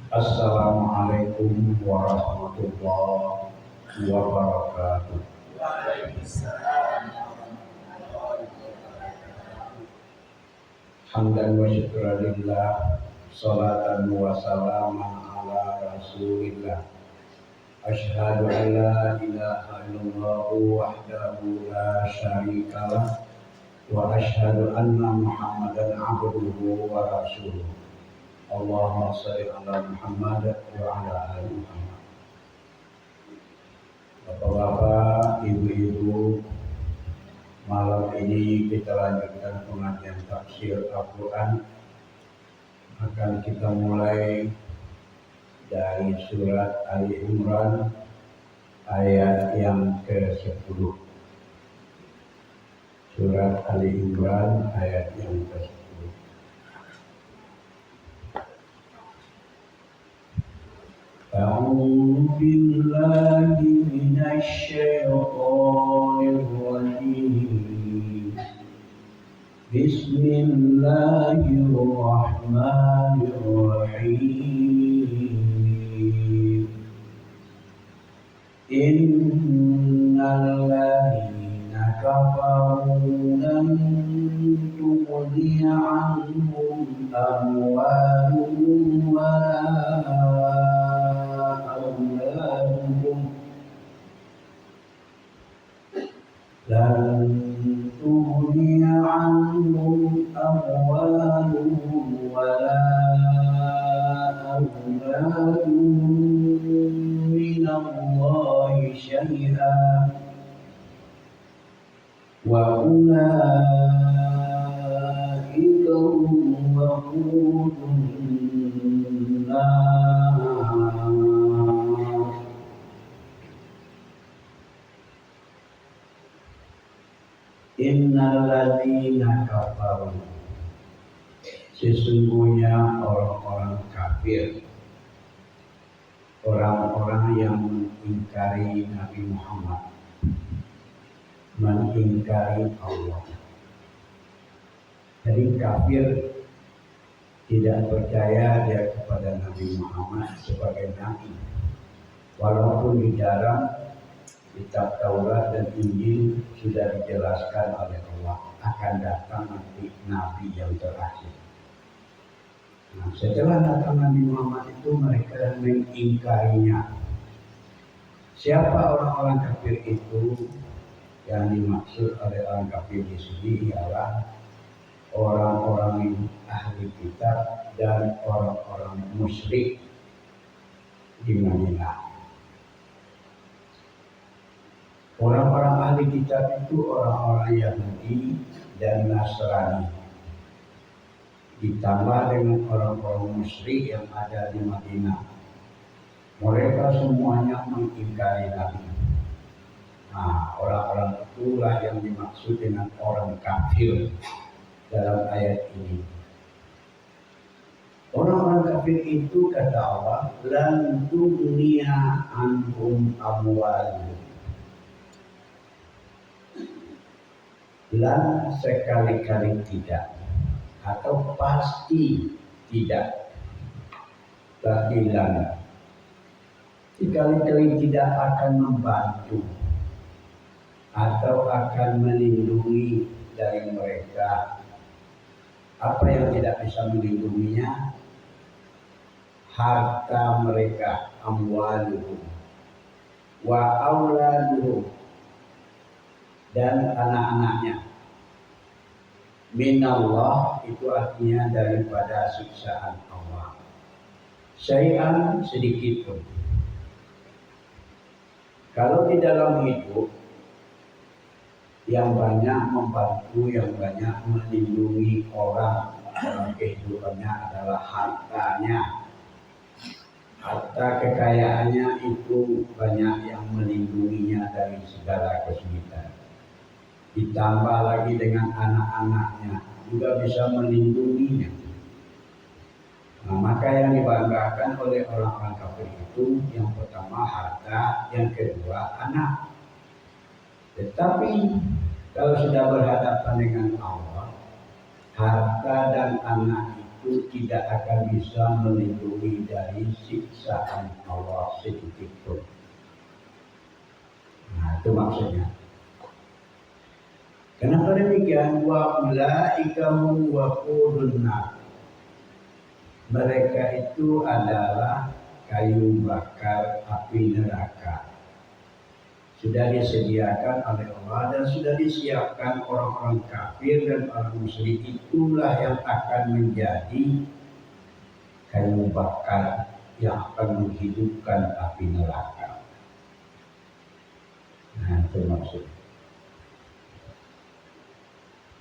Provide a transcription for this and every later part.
Assalamualaikum warahmatullahi wabarakatuh. Hamdan wa syukran lillah, salatan wa salaman ala rasulillah. Asyhadu an la ilaha illallah wahdahu la syarikalah wa asyhadu anna Muhammadan abduhu wa rasuluh. Allahumma shalli ala Muhammad wa ala ali Muhammad. Bapak-bapak, ibu-ibu, malam ini kita lanjutkan pengajian tafsir Al-Quran. Akan kita mulai dari surat Ali Imran ayat yang ke-10. Surat Ali Imran ayat yang ke-10. أعوذ بالله من الشيطان الرجيم بسم الله الرحمن الرحيم إن الذين كفروا لن تغني عنهم أموالهم ولا لن تغني عنهم أموالهم ولا أولادهم من الله شيئا وأولئك هم وقود النار. Innal ladzina kafaru, sesungguhnya orang-orang kafir, orang-orang yang mengingkari Nabi Muhammad, mengingkari Allah. Jadi kafir tidak percaya dia kepada Nabi Muhammad sebagai Nabi, walaupun di dalam kitab Taurat dan Injil sudah dijelaskan oleh Allah akan datang nanti Nabi yang terakhir. Nah, setelah datang Nabi Muhammad itu mereka mengingkarinya. Siapa orang-orang kafir itu? Yang dimaksud oleh orang kafir di sini ialah orang-orang ahli kitab dan orang-orang musyrik di Madinah. Orang-orang ahli kitab itu orang-orang Yahudi dan Nasrani, ditambah dengan orang-orang musyrik yang ada di Madinah. Mereka semuanya mengingkari Nabi. Nah, orang-orang itulah yang dimaksud dengan orang kafir dalam ayat ini. Orang-orang kafir itu kata Allah, lan tughniya anhum amwaluhum. Lan sekali-kali tidak, atau pasti tidak. Tapi lan sekali-kali tidak akan membantu atau akan melindungi dari mereka. Apa yang tidak bisa melindunginya? Harta mereka, amwaluhum wa auladuhum, dan anak-anaknya. Minallah itu artinya daripada siksaan Allah. Syai'an sedikit pun. Kalau di dalam hidup yang banyak membantu, yang banyak melindungi orang dalam kehidupannya adalah hartanya. Harta kekayaannya itu banyak yang melindunginya dari segala kesulitan. Ditambah lagi dengan anak-anaknya juga bisa melindunginya. Nah, maka yang dibanggakan oleh orang-orang kafir itu yang pertama harta, yang kedua anak. Tetapi kalau sudah berhadapan dengan Allah, harta dan anak itu tidak akan bisa melindungi dari siksaan Allah sedikit pun. Nah, itu maksudnya. Kenapa demikian? Wa ulaika hum waqudun nar. Mereka itu adalah kayu bakar api neraka. Sudah disediakan oleh Allah dan sudah disiapkan orang-orang kafir dan orang musyrik, itulah yang akan menjadi kayu bakar yang akan menghidupkan api neraka. Nah, itu maksudnya.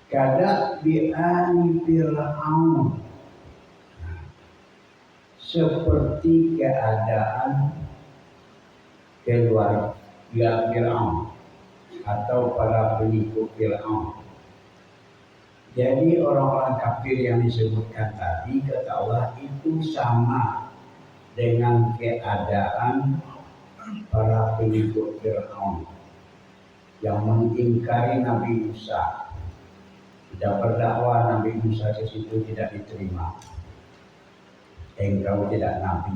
Kada bi'ani Fir'aun, seperti keadaan keluarga Fir'aun atau para pengikut Fir'aun. Jadi orang-orang kafir yang disebutkan tadi, kata Allah, itu sama dengan keadaan para pengikut Fir'aun yang mengingkari Nabi Musa. Tidak berdakwah Nabi Musa ke situ tidak diterima. Engkau tidak nabi.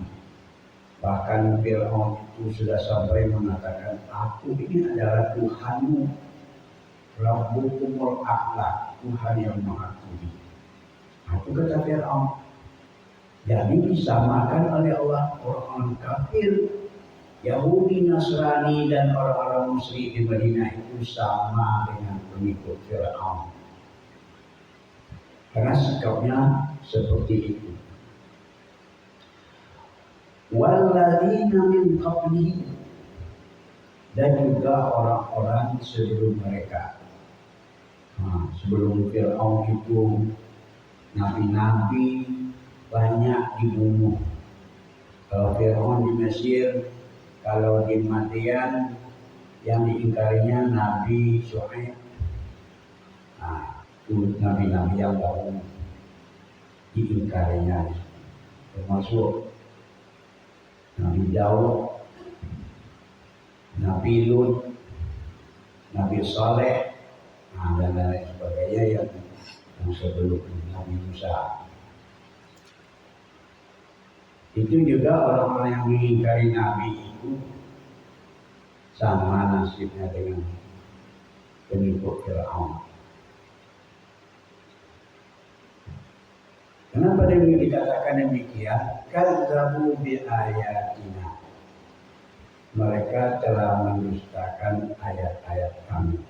Bahkan Fir'aun itu sudah sampai mengatakan, aku ini adalah Tuhanmu, Rabbukumul A'la, Tuhan yang Maha Tinggi. Itu kata Fir'aun. Jadi disamakan oleh Allah orang-orang kafir, Yahudi, Nasrani dan orang-orang musyrik di Madinah itu sama dengan pengikut Fir'aun. Karena sikapnya seperti itu. Walladzina min qablihim, dan juga orang-orang sebelum mereka. Sebelum Fir'aun itu nabi-nabi banyak dibunuh. Kalau Fir'aun di Mesir, kalau di Madian yang diingkarinya Nabi Syuaib. Itu nabi-nabi yang baru diingkarinya, termasuk Nabi Daud, Nabi Lut, Nabi Saleh, dan lain sebagainya yang sebelum Nabi Musa. Itu juga orang-orang yang mengingkari Nabi itu sama nasibnya dengan pengikut Fir'aun. Kenapa dikatakan demikian? Kadzabu bi ayatina. Mereka telah mendustakan ayat-ayat kami.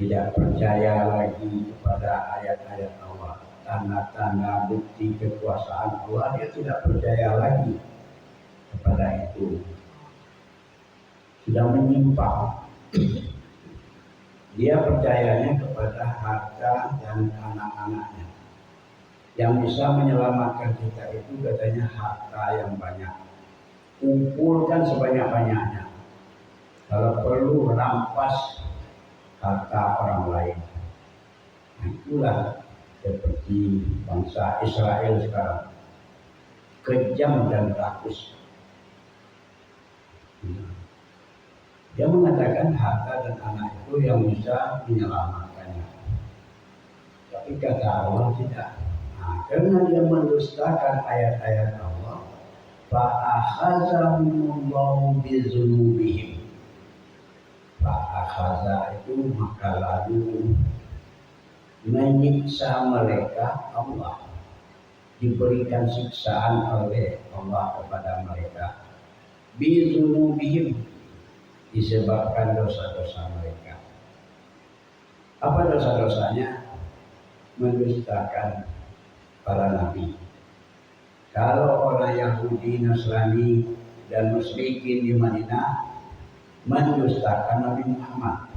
Tidak percaya lagi kepada ayat-ayat Allah, tanda-tanda bukti kekuasaan Allah, dia tidak percaya lagi kepada itu. Sudah menyimpang. Dia percayanya kepada harta dan anak-anaknya. Yang bisa menyelamatkan kita itu katanya harta yang banyak. Kumpulkan sebanyak-banyaknya. Kalau perlu rampas harta orang lain. Nah, itulah seperti bangsa Israel sekarang. Kejam dan rakus. Dia mengatakan harta dan anak itu yang bisa menyelamatkannya. Tapi kata Allah tidak. Karena dia mendustakan ayat-ayat Allah, fa'akhazahumullahu bizunubihim. Fa'akhaza itu maka lalu menyiksa mereka Allah, diberikan siksaan oleh Allah kepada mereka. Bizunubihim, disebabkan dosa-dosa mereka. Apa dosa-dosanya? Mendustakan para nabi. Kalau orang Yahudi, Nasrani dan musyrikin di Madinah mendustakan Nabi Muhammad.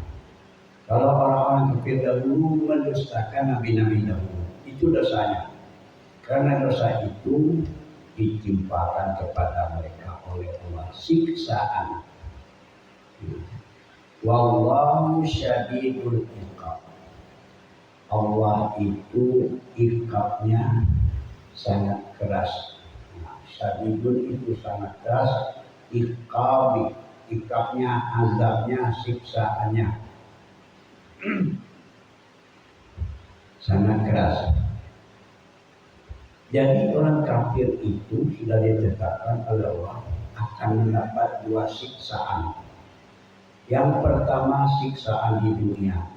Kalau orang-orang kafir dahulu mendustakan nabi-nabi dahulu, itu dosanya. Karena dosa itu ditimpakan kepada mereka oleh Allah siksaan. Wallahu syadidul iqab. Allah itu iqabnya sangat keras. Syadidun itu sangat keras. Iqabnya, azabnya, siksaannya sangat keras. Jadi orang kafir itu sudah ditetapkan oleh Allah akan mendapat dua siksaan. Yang pertama siksaan di dunia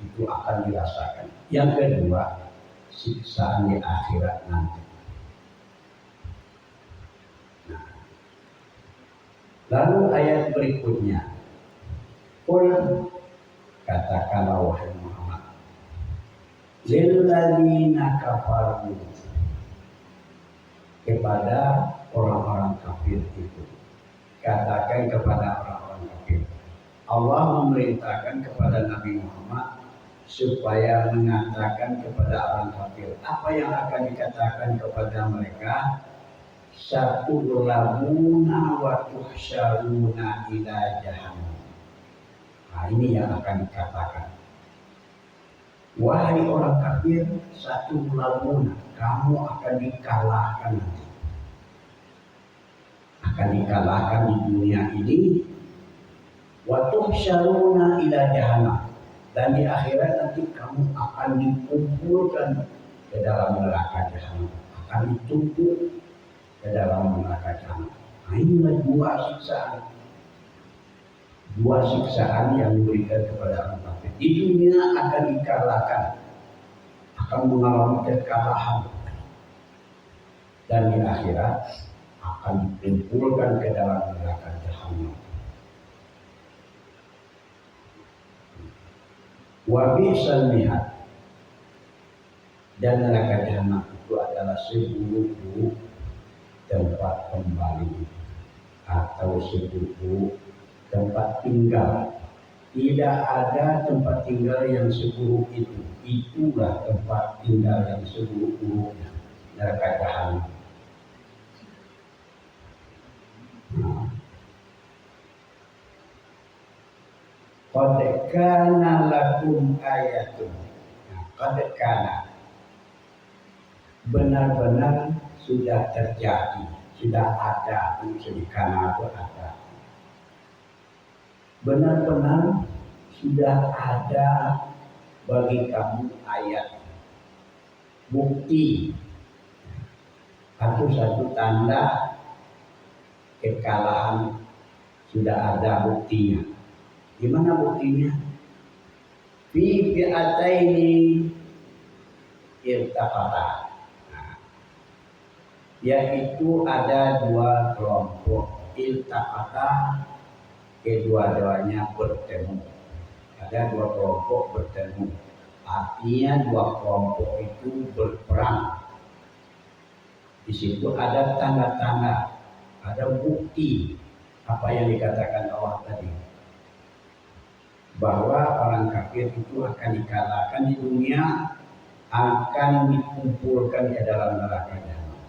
itu akan dirasakan. Yang kedua siksaan di akhirat nanti. Nah, lalu ayat berikutnya, Qul katakanlah wahai Muhammad, lilladzina kafaru, kepada orang-orang kafir itu. Katakan kepada orang-orang kafir. Allah memerintahkan kepada Nabi Muhammad supaya mengatakan kepada orang kafir. Apa yang akan dikatakan kepada mereka? Satudlamuna wa tuhsyaruna ila jahannam. Nah, ini yang akan dikatakan. Wahai orang kafir, satudlamuna, kamu akan dikalahkan nanti. Akan dikalahkan di dunia ini. Wa tuhsyaruna ila jahannam, dan di akhirat nanti kamu akan dikumpulkan ke dalam neraka jahanam, akan ditumpuk ke dalam neraka jahanam. Nah, inilah dua siksaan yang diberikan kepada orang kafir. Di dunia akan dikalahkan, akan mengalami kekalahan, dan di akhirat akan dikumpulkan ke dalam neraka jahanam. Wa bi'sal mihad, dan neraka jahanam itu adalah seburuk-buruk tempat kembali atau seburuk tempat tinggal. Tidak ada tempat tinggal yang seburuk itu. Itulah tempat tinggal yang seburuk-buruknya, neraka jahanam. Qad kana lakum ayatun. Qad kana, benar-benar sudah terjadi, sudah ada. Jadi kana itu ada. Benar-benar sudah ada bagi kamu ayat, bukti atau satu tanda kekalahan, sudah ada buktinya. Gimana buktinya? Fi fi'ataini irtaqata. Nah, yaitu ada dua kelompok iltaqata, kedua-duanya bertemu. Ada dua kelompok bertemu. Artinya dua kelompok itu berperang. Di situ ada tanda-tanda, ada bukti apa yang dikatakan Allah tadi, bahwa orang kafir itu akan dikalahkan di dunia, akan dikumpulkan ke dalam neraka jahanam.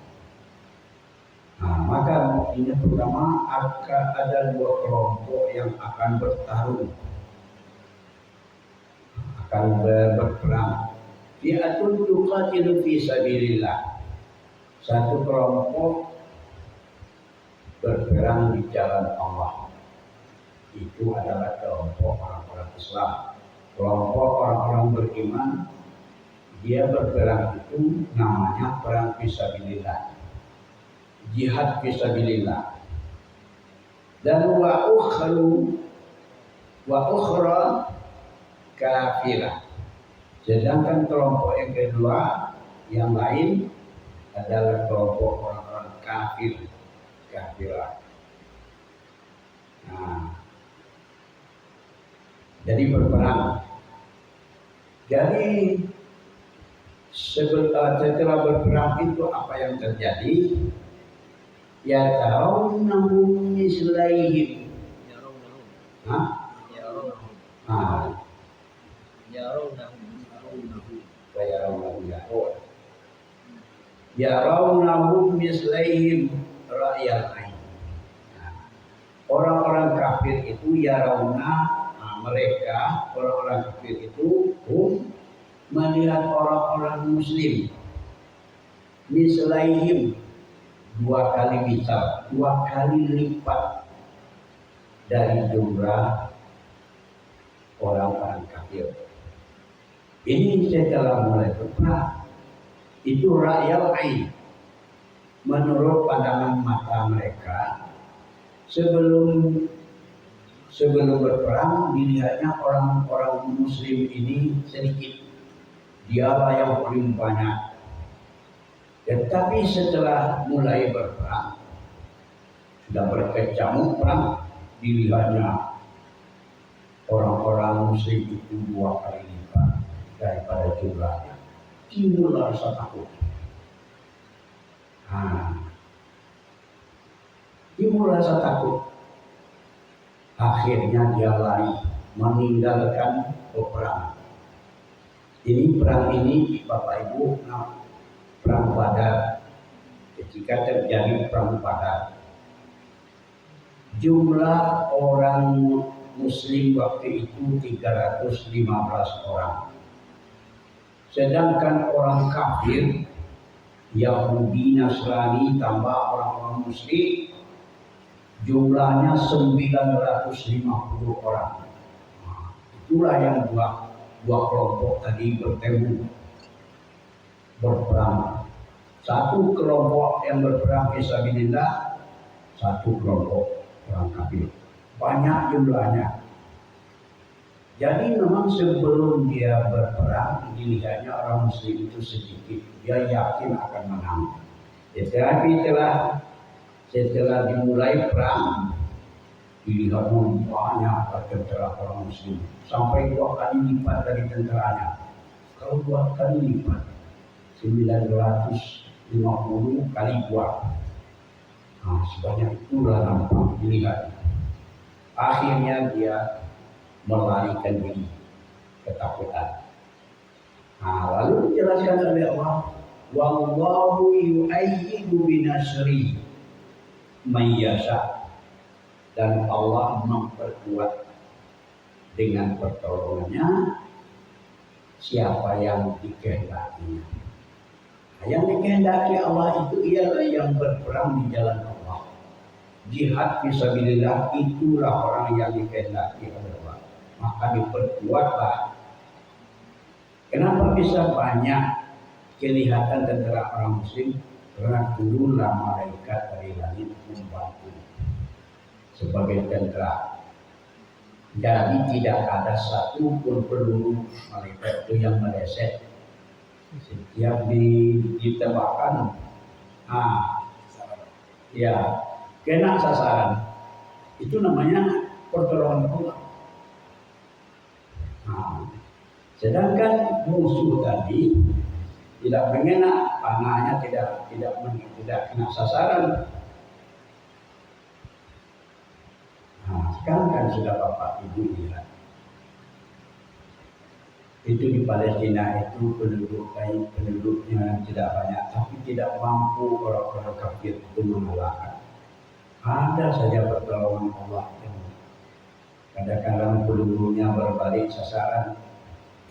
Nah, maka buktinya pertama akan ada dua kelompok yang akan bertarung, akan berperang. Fi'atun tuqatilu fi sabilillah. Satu kelompok berperang di jalan Allah. Itu adalah kelompok orang-orang Islam. Kelompok orang-orang beriman, dia berperang itu namanya perang fisabilillah, jihad fisabilillah. Dan wa ukhra kafirah. Sedangkan kelompok yang kedua, yang lain adalah kelompok orang-orang kafirah. Nah, jadi berperang. Jadi setelah berperang itu apa yang terjadi? Ya tarawnahum mislaihim. Yarawnahum mislaihim ra'yal ain. Orang-orang kafir itu yarawna, mereka orang-orang kafir itu melihat orang-orang muslim mislaihim, dua kali lipat dari jumlah orang-orang kafir. Ini setelah mulai berperang, itu ra'yal ain, menurut pandangan mata mereka sebelum berperang dilihatnya orang-orang muslim ini sedikit, dialah yang paling banyak. Tetapi setelah mulai berperang, sudah berkecamuk perang, dilihatnya orang-orang muslim itu 2 kali lipat daripada jumlahnya. Timbul rasa takut. Timbul rasa takut. Akhirnya dia lari meninggalkan peperangan. Ini perang ini Bapak Ibu, perang Badar. Ketika terjadi perang Badar, jumlah orang Muslim waktu itu 315 orang. Sedangkan orang kafir, Yahudi, Nasrani tambah orang-orang Muslim, jumlahnya 950 orang. Itulah yang dua kelompok tadi bertemu berperang. Satu kelompok yang berperang fisabilillah, satu kelompok orang kafir. Banyak jumlahnya. Jadi memang sebelum dia berperang, dilihatnya orang muslim itu sedikit. Dia yakin akan menang. Tetapi setelah dimulai perang, dilihat banyak tentara orang muslim. Sampai 2 kali lipat dari tentaranya. Kalau 2 kali lipat, 950 kali 2. Sebanyak itulah nampak dilihat. Akhirnya dia melarikan diri, ketakutan. Lalu dijelaskan oleh Allah, wallahu yu'ayyidu binasri may yasha, dan Allah memperkuat dengan pertolongannya siapa yang dikehendakinya. Yang dikehendaki Allah itu ialah yang berperang di jalan Allah. Jihad fisabilillah itulah orang yang dikehendaki oleh Allah. Maka diperkuatlah. Kenapa bisa banyak kelihatan tentara orang muslim? Karena turunlah malaikat dari langit membantu sebagai tentara. Jadi tidak ada satu pun peluru malaikat itu yang meleset. Setiap ditembakkan, kena sasaran. Itu namanya pertolongan Allah. Sedangkan musuh tadi tidak mengena, panahnya tidak kena sasaran. Sekarang kan sudah Bapak Ibu lihat, itu di Palestina itu penduduknya tidak banyak, tapi tidak mampu orang-orang kafir itu mengalahkan. Ada saja pertolongan Allah yang kadang-kadang pelurunya berbalik sasaran.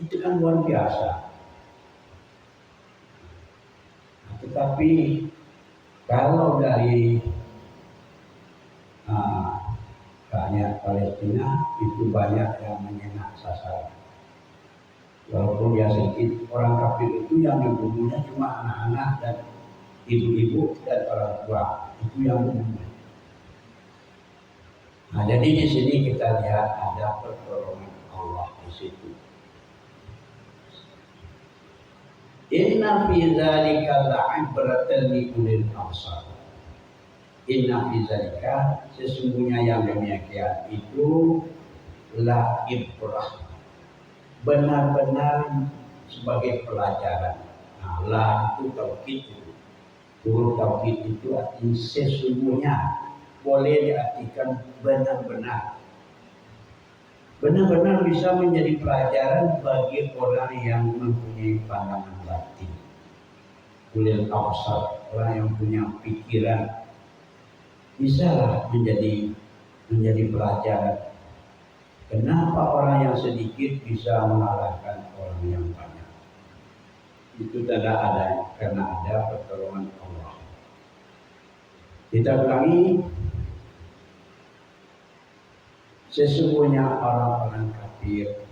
Itu kan luar biasa. Tetapi kalau dari rakyat Palestina itu banyak yang menyenak sasaran. Walaupun dia sedikit, orang kafir itu yang dibunuhnya cuma anak-anak dan ibu-ibu dan orang tua. Itu yang dibunuh. Jadi di sini kita lihat ada pertolongan Allah di situ. Inna fi dzalika la'ibratan li ulil absar. Inna fi dzalika, sesungguhnya yang demikian itu la ibrah, benar-benar sebagai pelajaran. La itu taukid itu. Huruf taukid itu artinya sesungguhnya, boleh diartikan benar-benar. Benar-benar bisa menjadi pelajaran bagi orang yang mempunyai pandangan batin. Ulil absar, orang yang punya pikiran, bisalah menjadi pelajaran. Kenapa orang yang sedikit bisa mengalahkan orang yang banyak? Itu karena ada pertolongan Allah. Kita ulangi. Sesungguhnya orang-orang kafir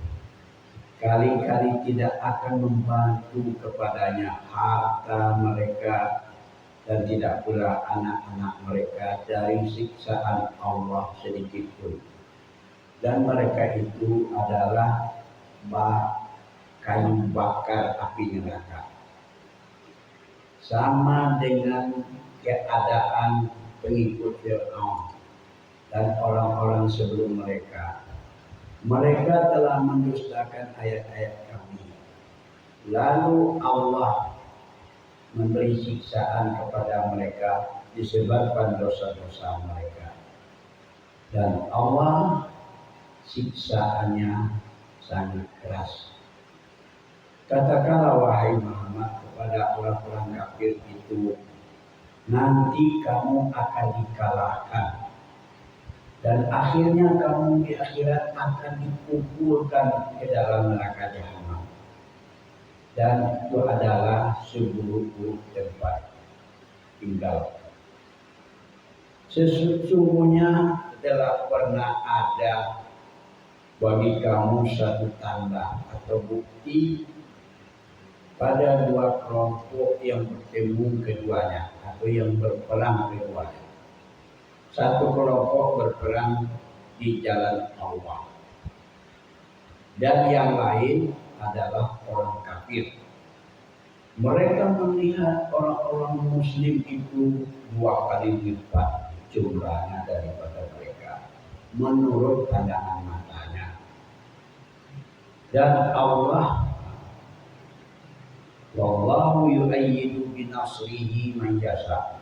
kali-kali tidak akan membantu kepadanya harta mereka dan tidak pula anak-anak mereka dari siksaan Allah sedikit pun. Dan mereka itu adalah kayu bakar api neraka. Sama dengan keadaan pengikut Fir'aun dan orang-orang sebelum mereka. Mereka telah mendustakan ayat-ayat kami. Lalu Allah memberi siksaan kepada mereka disebabkan dosa-dosa mereka. Dan Allah siksaannya sangat keras. Katakanlah wahai Muhammad kepada orang-orang kafir itu, nanti kamu akan dikalahkan. Dan akhirnya kamu di akhirat akan dikumpulkan ke dalam neraka jahanam. Dan itu adalah seburuk-buruk tempat tinggal. Sesungguhnya telah pernah ada bagi kamu satu tanda atau bukti pada dua kelompok yang bertemu keduanya atau yang berperang keduanya. Satu kelompok berperang di jalan Allah dan yang lain adalah orang kafir. Mereka melihat orang-orang muslim itu 2 kali lipat jumlahnya daripada mereka menurut pandangan matanya. Dan Allah wallahu yu'ayyidu binasrihi man yasha.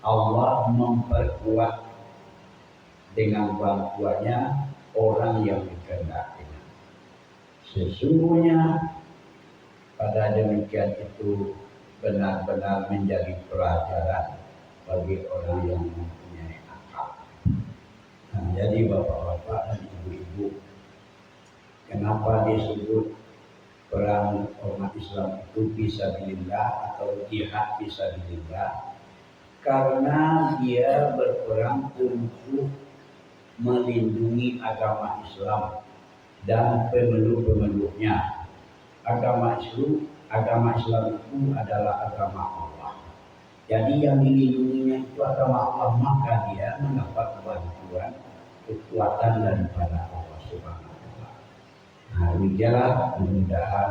Allah memperkuat dengan bantuannya orang yang dikehendakinya. Sesungguhnya pada demikian itu benar-benar menjadi pelajaran bagi orang yang mempunyai akal. Nah, jadi bapak-bapak dan ibu-ibu, kenapa disebut perang umat Islam itu fisabilillah atau jihad fisabilillah? Karena dia berperang untuk melindungi agama Islam dan pemeluk-pemeluknya. Agama Islam itu adalah agama Allah. Jadi yang dilindunginya itu agama Allah, maka dia mendapat bantuan kekuatan daripada Allah Subhanahu wa Ta'ala. Nah, demikianlah, mudah-mudahan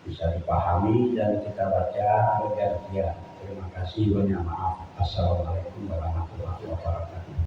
bisa dipahami dan kita baca bergantian. Terima kasih, banyak maaf. Assalamualaikum warahmatullahi wabarakatuh.